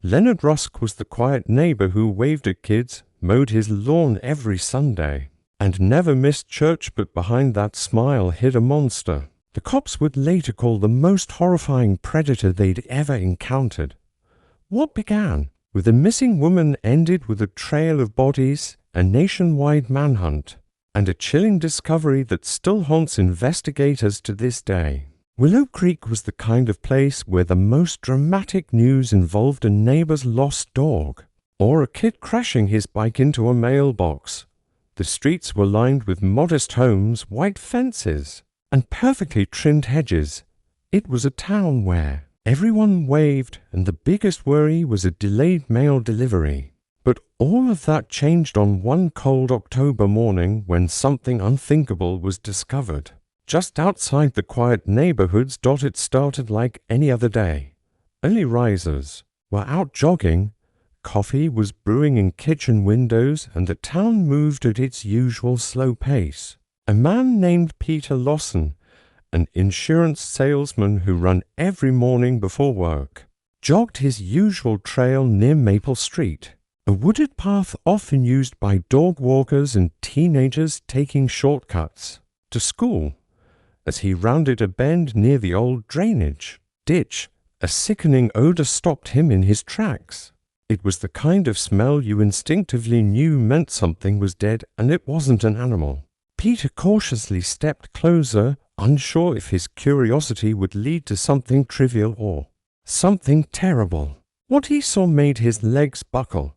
Leonard Rusk was the quiet neighbor who waved at kids, mowed his lawn every Sunday, and never missed church, but behind that smile hid a monster the cops would later call the most horrifying predator they'd ever encountered. What began with a missing woman ended with a trail of bodies, a nationwide manhunt, and a chilling discovery that still haunts investigators to this day. Willow Creek was the kind of place where the most dramatic news involved a neighbor's lost dog, or a kid crashing his bike into a mailbox. The streets were lined with modest homes, white fences, and perfectly trimmed hedges. It was a town where everyone waved, and the biggest worry was a delayed mail delivery. But all of that changed on one cold October morning when something unthinkable was discovered. Just outside the quiet neighborhoods, it started like any other day. Early risers were out jogging, coffee was brewing in kitchen windows, and the town moved at its usual slow pace. A man named Peter Lawson, an insurance salesman who ran every morning before work, jogged his usual trail near Maple Street, a wooded path often used by dog walkers and teenagers taking shortcuts to school. As he rounded a bend near the old drainage ditch, a sickening odor stopped him in his tracks. It was the kind of smell you instinctively knew meant something was dead, and it wasn't an animal. Peter cautiously stepped closer, unsure if his curiosity would lead to something trivial or something terrible. What he saw made his legs buckle.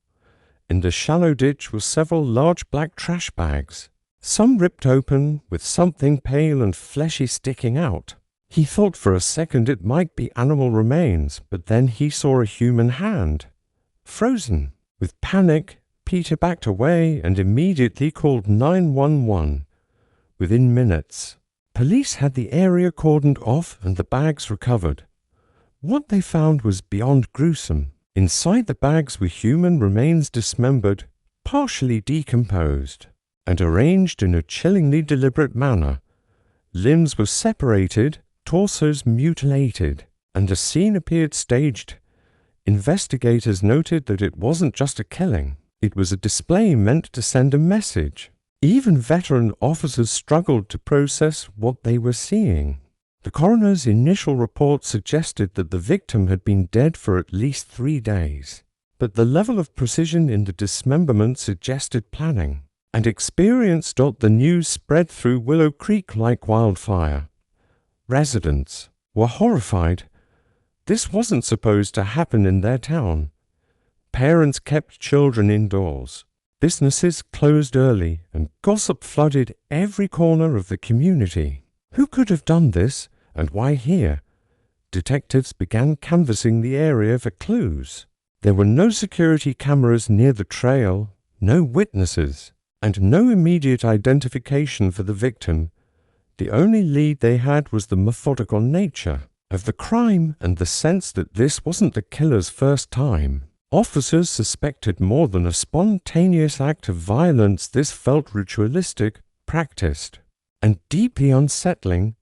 In the shallow ditch were several large black trash bags, some ripped open, with something pale and fleshy sticking out. He thought for a second it might be animal remains, but then he saw a human hand, frozen. With panic, Peter backed away and immediately called 911. Within minutes, police had the area cordoned off and the bags recovered. What they found was beyond gruesome. Inside the bags were human remains dismembered, partially decomposed, and arranged in a chillingly deliberate manner. Limbs were separated, torsos mutilated, and the scene appeared staged. Investigators noted that it wasn't just a killing. It was a display meant to send a message. Even veteran officers struggled to process what they were seeing. The coroner's initial report suggested that the victim had been dead for at least 3 days, but the level of precision in the dismemberment suggested planning and experience. The news spread through Willow Creek like wildfire. Residents were horrified. This wasn't supposed to happen in their town. Parents kept children indoors. Businesses closed early, and gossip flooded every corner of the community. Who could have done this, and why here? Detectives began canvassing the area for clues. There were no security cameras near the trail, no witnesses, and no immediate identification for the victim. The only lead they had was the methodical nature of the crime and the sense that this wasn't the killer's first time. Officers suspected more than a spontaneous act of violence. This felt ritualistic, practiced, and deeply unsettling.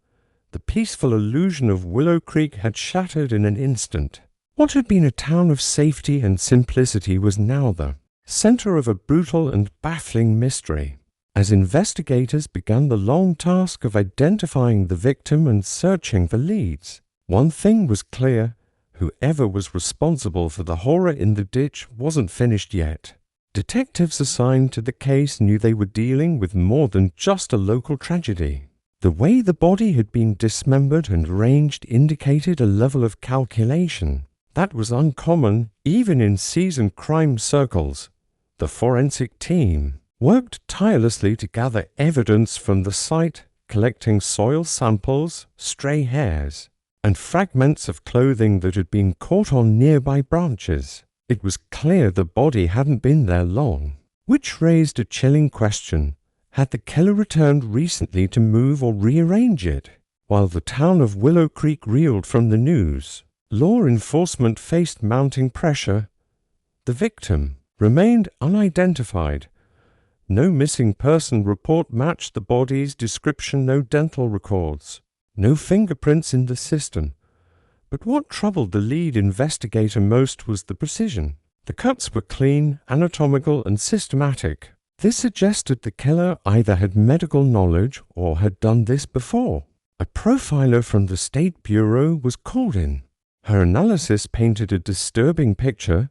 The peaceful illusion of Willow Creek had shattered in an instant. What had been a town of safety and simplicity was now the center of a brutal and baffling mystery. As investigators began the long task of identifying the victim and searching for leads, one thing was clear. Whoever was responsible for the horror in the ditch wasn't finished yet. Detectives assigned to the case knew they were dealing with more than just a local tragedy. The way the body had been dismembered and arranged indicated a level of calculation that was uncommon even in seasoned crime circles. The forensic team worked tirelessly to gather evidence from the site, collecting soil samples, stray hairs, and fragments of clothing that had been caught on nearby branches. It was clear the body hadn't been there long, which raised a chilling question. Had the killer returned recently to move or rearrange it? While the town of Willow Creek reeled from the news, law enforcement faced mounting pressure. The victim remained unidentified. No missing person report matched the body's description, no dental records, no fingerprints in the system. But what troubled the lead investigator most was the precision. The cuts were clean, anatomical, and systematic. This suggested the killer either had medical knowledge or had done this before. A profiler from the State Bureau was called in. Her analysis painted a disturbing picture.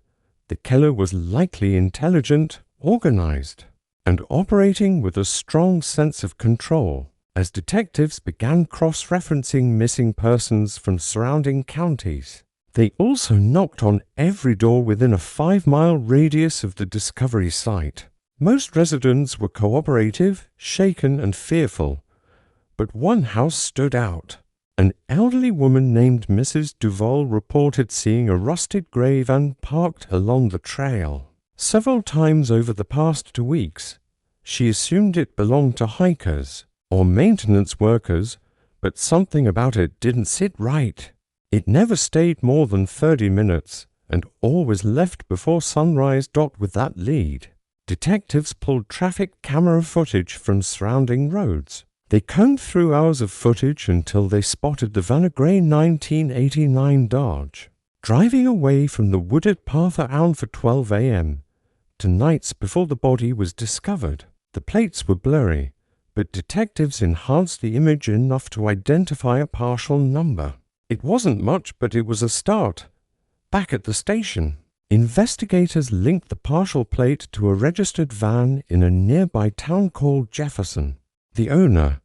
The killer was likely intelligent, organized, and operating with a strong sense of control. As detectives began cross-referencing missing persons from surrounding counties, they also knocked on every door within a 5-mile radius of the discovery site. Most residents were cooperative, shaken, and fearful, but one house stood out. An elderly woman named Mrs. Duval reported seeing a rusted gray van parked along the trail. Several times over the past 2 weeks, she assumed it belonged to hikers or maintenance workers, but something about it didn't sit right. It never stayed more than 30 minutes and always left before sunrise. With that lead, detectives pulled traffic camera footage from surrounding roads. They combed through hours of footage until they spotted the van, a gray 1989 Dodge, driving away from the wooded path around for 12 a.m. to nights before the body was discovered. The plates were blurry, but detectives enhanced the image enough to identify a partial number. It wasn't much, but it was a start. Back at the station, investigators linked the partial plate to a registered van in a nearby town called Jefferson. The owner,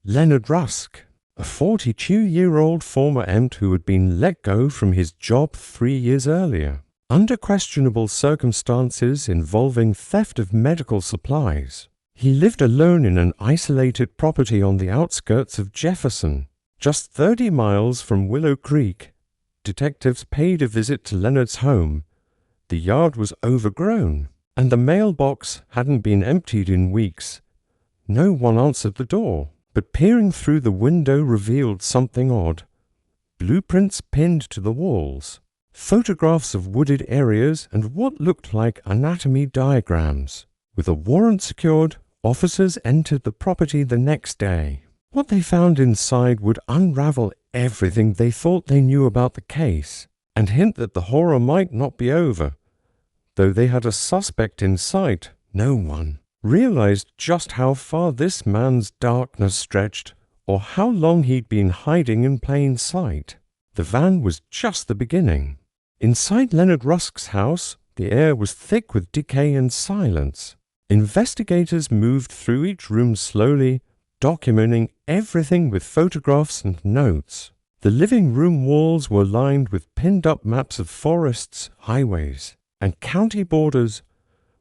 Leonard Rusk, a 42-year-old former EMT who had been let go from his job 3 years earlier, under questionable circumstances involving theft of medical supplies. He lived alone in an isolated property on the outskirts of Jefferson, just 30 miles from Willow Creek. Detectives paid a visit to Leonard's home. The yard was overgrown, and the mailbox hadn't been emptied in weeks. No one answered the door, but peering through the window revealed something odd. Blueprints pinned to the walls, photographs of wooded areas, and what looked like anatomy diagrams. With a warrant secured, officers entered the property the next day. What they found inside would unravel everything they thought they knew about the case, and hint that the horror might not be over. Though they had a suspect in sight, no one realized just how far this man's darkness stretched, or how long he'd been hiding in plain sight. The van was just the beginning. Inside Leonard Rusk's house, the air was thick with decay and silence. Investigators moved through each room slowly, documenting everything with photographs and notes. The living room walls were lined with pinned-up maps of forests, highways, and county borders.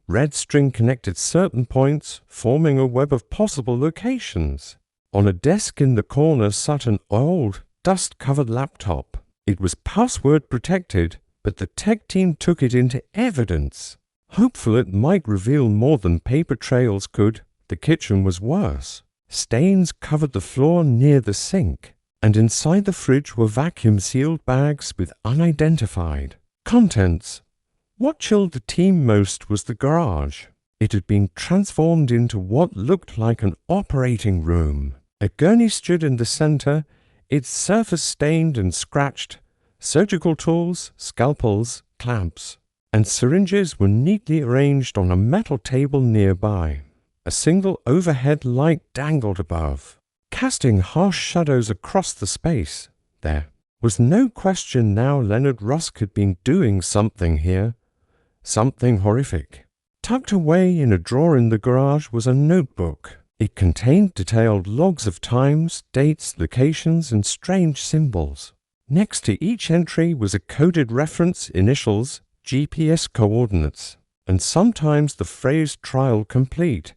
Red string connected certain points, forming a web of possible locations. On a desk in the corner sat an old, dust-covered laptop. It was password protected, but the tech team took it into evidence. Hopeful it might reveal more than paper trails could. The kitchen was worse. Stains covered the floor near the sink, and inside the fridge were vacuum-sealed bags with unidentified contents. What chilled the team most was the garage. It had been transformed into what looked like an operating room. A gurney stood in the center, its surface stained and scratched. Surgical tools, scalpels, clamps, and syringes were neatly arranged on a metal table nearby. A single overhead light dangled above, casting harsh shadows across the space. There was no question now Leonard Rusk had been doing something here. Something horrific. Tucked away in a drawer in the garage was a notebook. It contained detailed logs of times, dates, locations, and strange symbols. Next to each entry was a coded reference, initials, GPS coordinates, and sometimes the phrase "trial complete."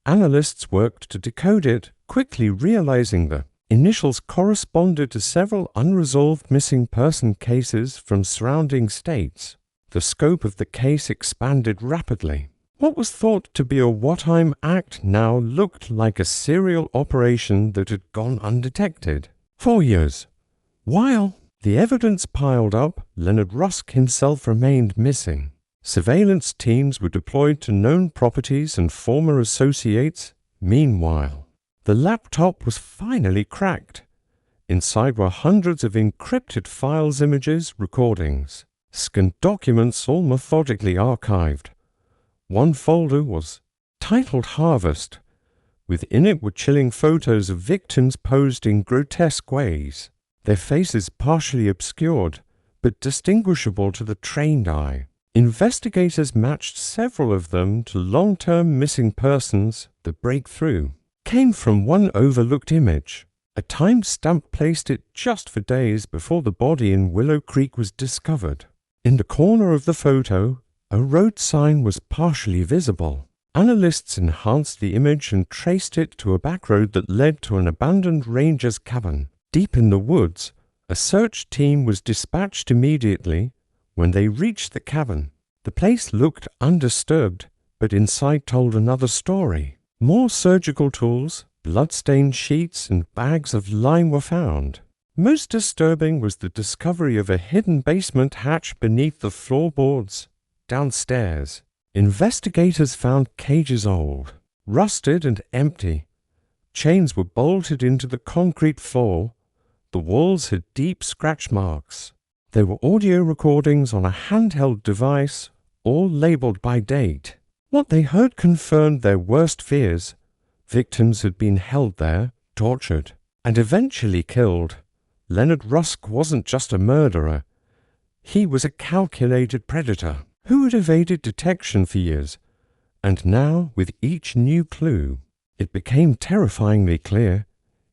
Analysts worked to decode it, quickly realizing the initials corresponded to several unresolved missing person cases from surrounding states. The scope of the case expanded rapidly. What was thought to be a wartime act now looked like a serial operation that had gone undetected. 4 years. While the evidence piled up, Leonard Rusk himself remained missing. Surveillance teams were deployed to known properties and former associates. Meanwhile, the laptop was finally cracked. Inside were hundreds of encrypted files, images, recordings, scanned documents, all methodically archived. One folder was titled Harvest. Within it were chilling photos of victims posed in grotesque ways, their faces partially obscured, but distinguishable to the trained eye. Investigators matched several of them to long-term missing persons. The breakthrough came from one overlooked image. A time stamp placed it just for days before the body in Willow Creek was discovered. In the corner of the photo, a road sign was partially visible. Analysts enhanced the image and traced it to a back road that led to an abandoned ranger's cabin. Deep in the woods, a search team was dispatched immediately. When they reached the cabin, the place looked undisturbed, but inside told another story. More surgical tools, blood-stained sheets, and bags of lime were found. Most disturbing was the discovery of a hidden basement hatch beneath the floorboards. Downstairs, investigators found cages old, rusted and empty. Chains were bolted into the concrete floor. The walls had deep scratch marks. There were audio recordings on a handheld device, all labeled by date. What they heard confirmed their worst fears. Victims had been held there, tortured, and eventually killed. Leonard Rusk wasn't just a murderer. He was a calculated predator who had evaded detection for years. And now, with each new clue, it became terrifyingly clear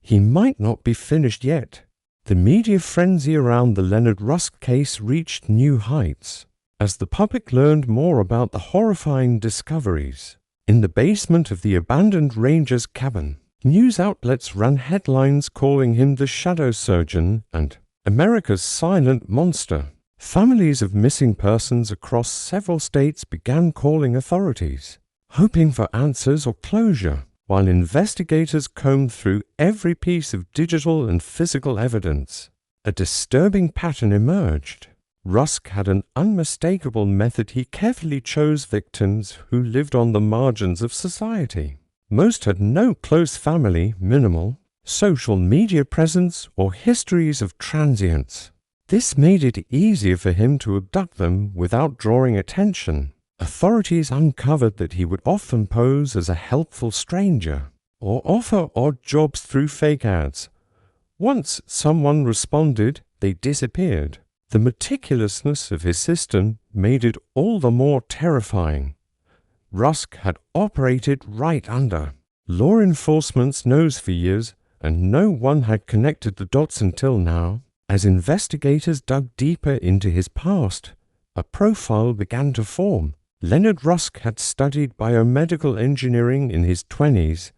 he might not be finished yet. The media frenzy around the Leonard Rusk case reached new heights as the public learned more about the horrifying discoveries. In the basement of the abandoned ranger's cabin, news outlets ran headlines calling him the Shadow Surgeon and America's Silent Monster. Families of missing persons across several states began calling authorities, hoping for answers or closure, while investigators combed through every piece of digital and physical evidence. A disturbing pattern emerged. Rusk had an unmistakable method. He carefully chose victims who lived on the margins of society. Most had no close family, minimal social media presence, or histories of transience. This made it easier for him to abduct them without drawing attention. Authorities uncovered that he would often pose as a helpful stranger or offer odd jobs through fake ads. Once someone responded, they disappeared. The meticulousness of his system made it all the more terrifying. Rusk had operated right under law enforcement's nose for years, and no one had connected the dots until now. As investigators dug deeper into his past, a profile began to form. Leonard Rusk had studied biomedical engineering in his 20s,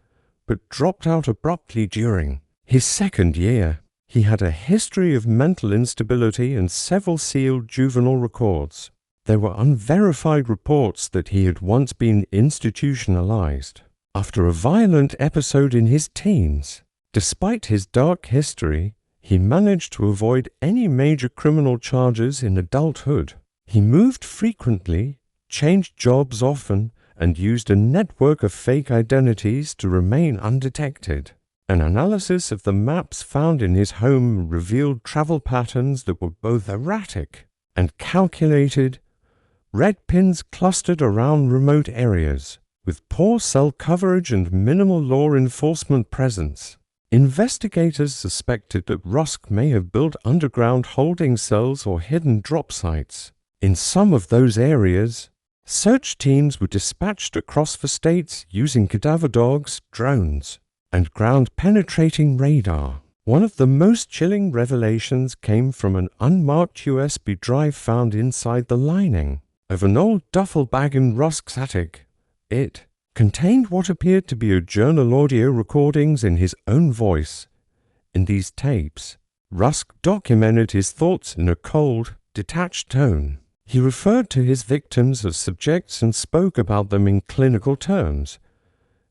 but dropped out abruptly during his second year. He had a history of mental instability and several sealed juvenile records. There were unverified reports that he had once been institutionalized after a violent episode in his teens. Despite his dark history, he managed to avoid any major criminal charges in adulthood. He moved frequently, changed jobs often, and used a network of fake identities to remain undetected. An analysis of the maps found in his home revealed travel patterns that were both erratic and calculated. Red pins clustered around remote areas, with poor cell coverage and minimal law enforcement presence. Investigators suspected that Rusk may have built underground holding cells or hidden drop sites. In some of those areas, search teams were dispatched across the states using cadaver dogs, drones, and ground-penetrating radar. One of the most chilling revelations came from an unmarked USB drive found inside the lining of an old duffel bag in Rusk's attic. It contained what appeared to be a journal audio recordings in his own voice. In these tapes, Rusk documented his thoughts in a cold, detached tone. He referred to his victims as subjects and spoke about them in clinical terms.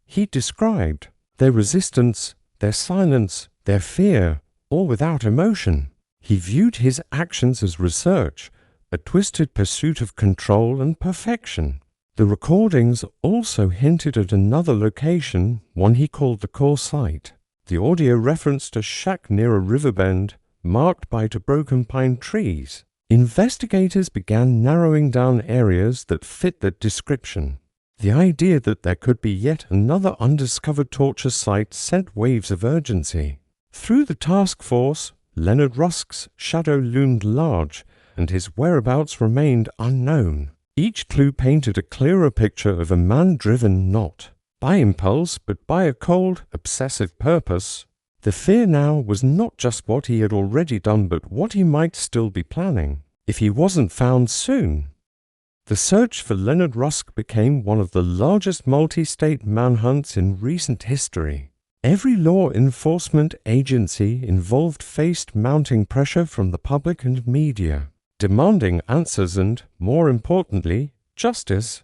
He described their resistance, their silence, their fear, all without emotion. He viewed his actions as research, a twisted pursuit of control and perfection. The recordings also hinted at another location, one he called the core site. The audio referenced a shack near a river bend marked by broken pine trees. Investigators began narrowing down areas that fit that description. The idea that there could be yet another undiscovered torture site sent waves of urgency. Through the task force, Leonard Rusk's shadow loomed large, and his whereabouts remained unknown. Each clue painted a clearer picture of a man driven not by impulse, but by a cold, obsessive purpose. The fear now was not just what he had already done, but what he might still be planning, if he wasn't found soon. The search for Leonard Rusk became one of the largest multi-state manhunts in recent history. Every law enforcement agency involved faced mounting pressure from the public and media, demanding answers and, more importantly, justice.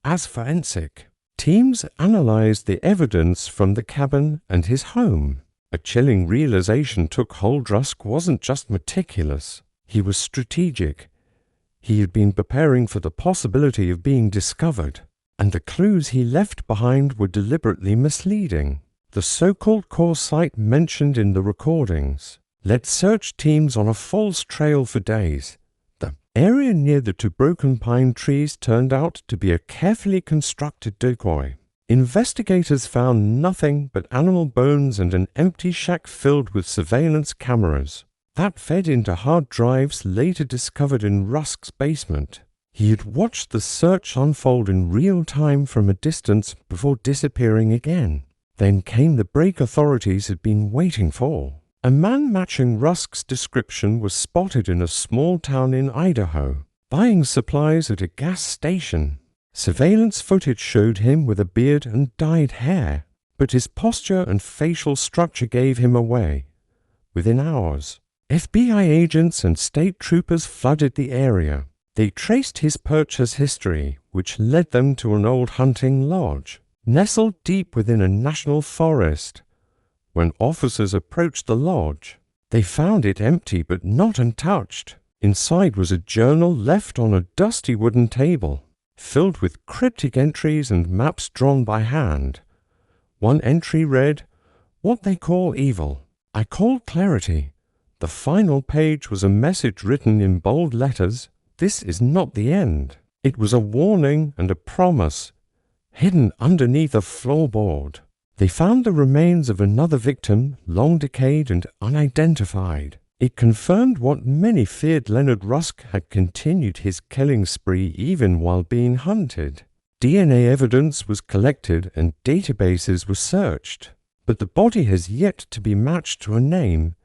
As forensic teams analyzed the evidence from the cabin and his home, a chilling realization took hold. Rusk wasn't just meticulous, he was strategic. He had been preparing for the possibility of being discovered, and the clues he left behind were deliberately misleading. The so-called core site mentioned in the recordings led search teams on a false trail for days. The area near the two broken pine trees turned out to be a carefully constructed decoy. Investigators found nothing but animal bones and an empty shack filled with surveillance cameras. That fed into hard drives later discovered in Rusk's basement. He had watched the search unfold in real time from a distance before disappearing again. Then came the break authorities had been waiting for. A man matching Rusk's description was spotted in a small town in Idaho, buying supplies at a gas station. Surveillance footage showed him with a beard and dyed hair, but his posture and facial structure gave him away. Within hours, FBI agents and state troopers flooded the area. They traced his purchase history, which led them to an old hunting lodge, nestled deep within a national forest. When officers approached the lodge, they found it empty but not untouched. Inside was a journal left on a dusty wooden table, filled with cryptic entries and maps drawn by hand. One entry read, "What they call evil, I call clarity." The final page was a message written in bold letters. This is not the end. It was a warning and a promise, hidden underneath a floorboard. They found the remains of another victim, long decayed and unidentified. It confirmed what many feared. Leonard Rusk had continued his killing spree even while being hunted. DNA evidence was collected and databases were searched, but the body has yet to be matched to a name.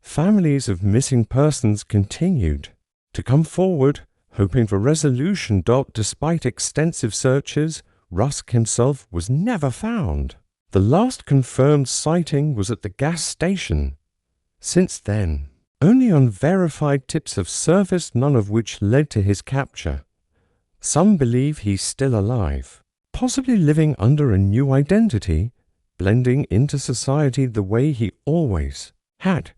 Families of missing persons continued to come forward, hoping for resolution. Despite extensive searches, Rusk himself was never found. The last confirmed sighting was at the gas station. Since then, only unverified tips have surfaced, none of which led to his capture. Some believe he's still alive, possibly living under a new identity, blending into society the way he always had.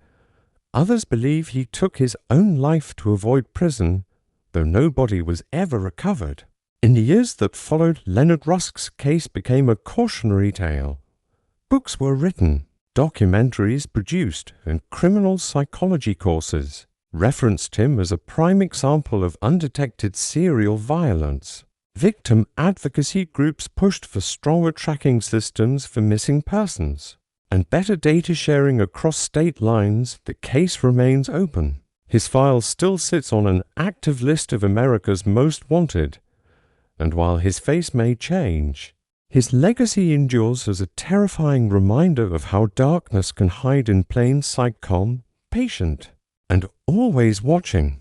Others believe he took his own life to avoid prison, though no body was ever recovered. In the years that followed, Leonard Rusk's case became a cautionary tale. Books were written, documentaries produced, and criminal psychology courses referenced him as a prime example of undetected serial violence. Victim advocacy groups pushed for stronger tracking systems for missing persons and better data sharing across state lines. The case remains open. His file still sits on an active list of America's most wanted, and while his face may change, his legacy endures as a terrifying reminder of how darkness can hide in plain sight. Calm, patient, and always watching.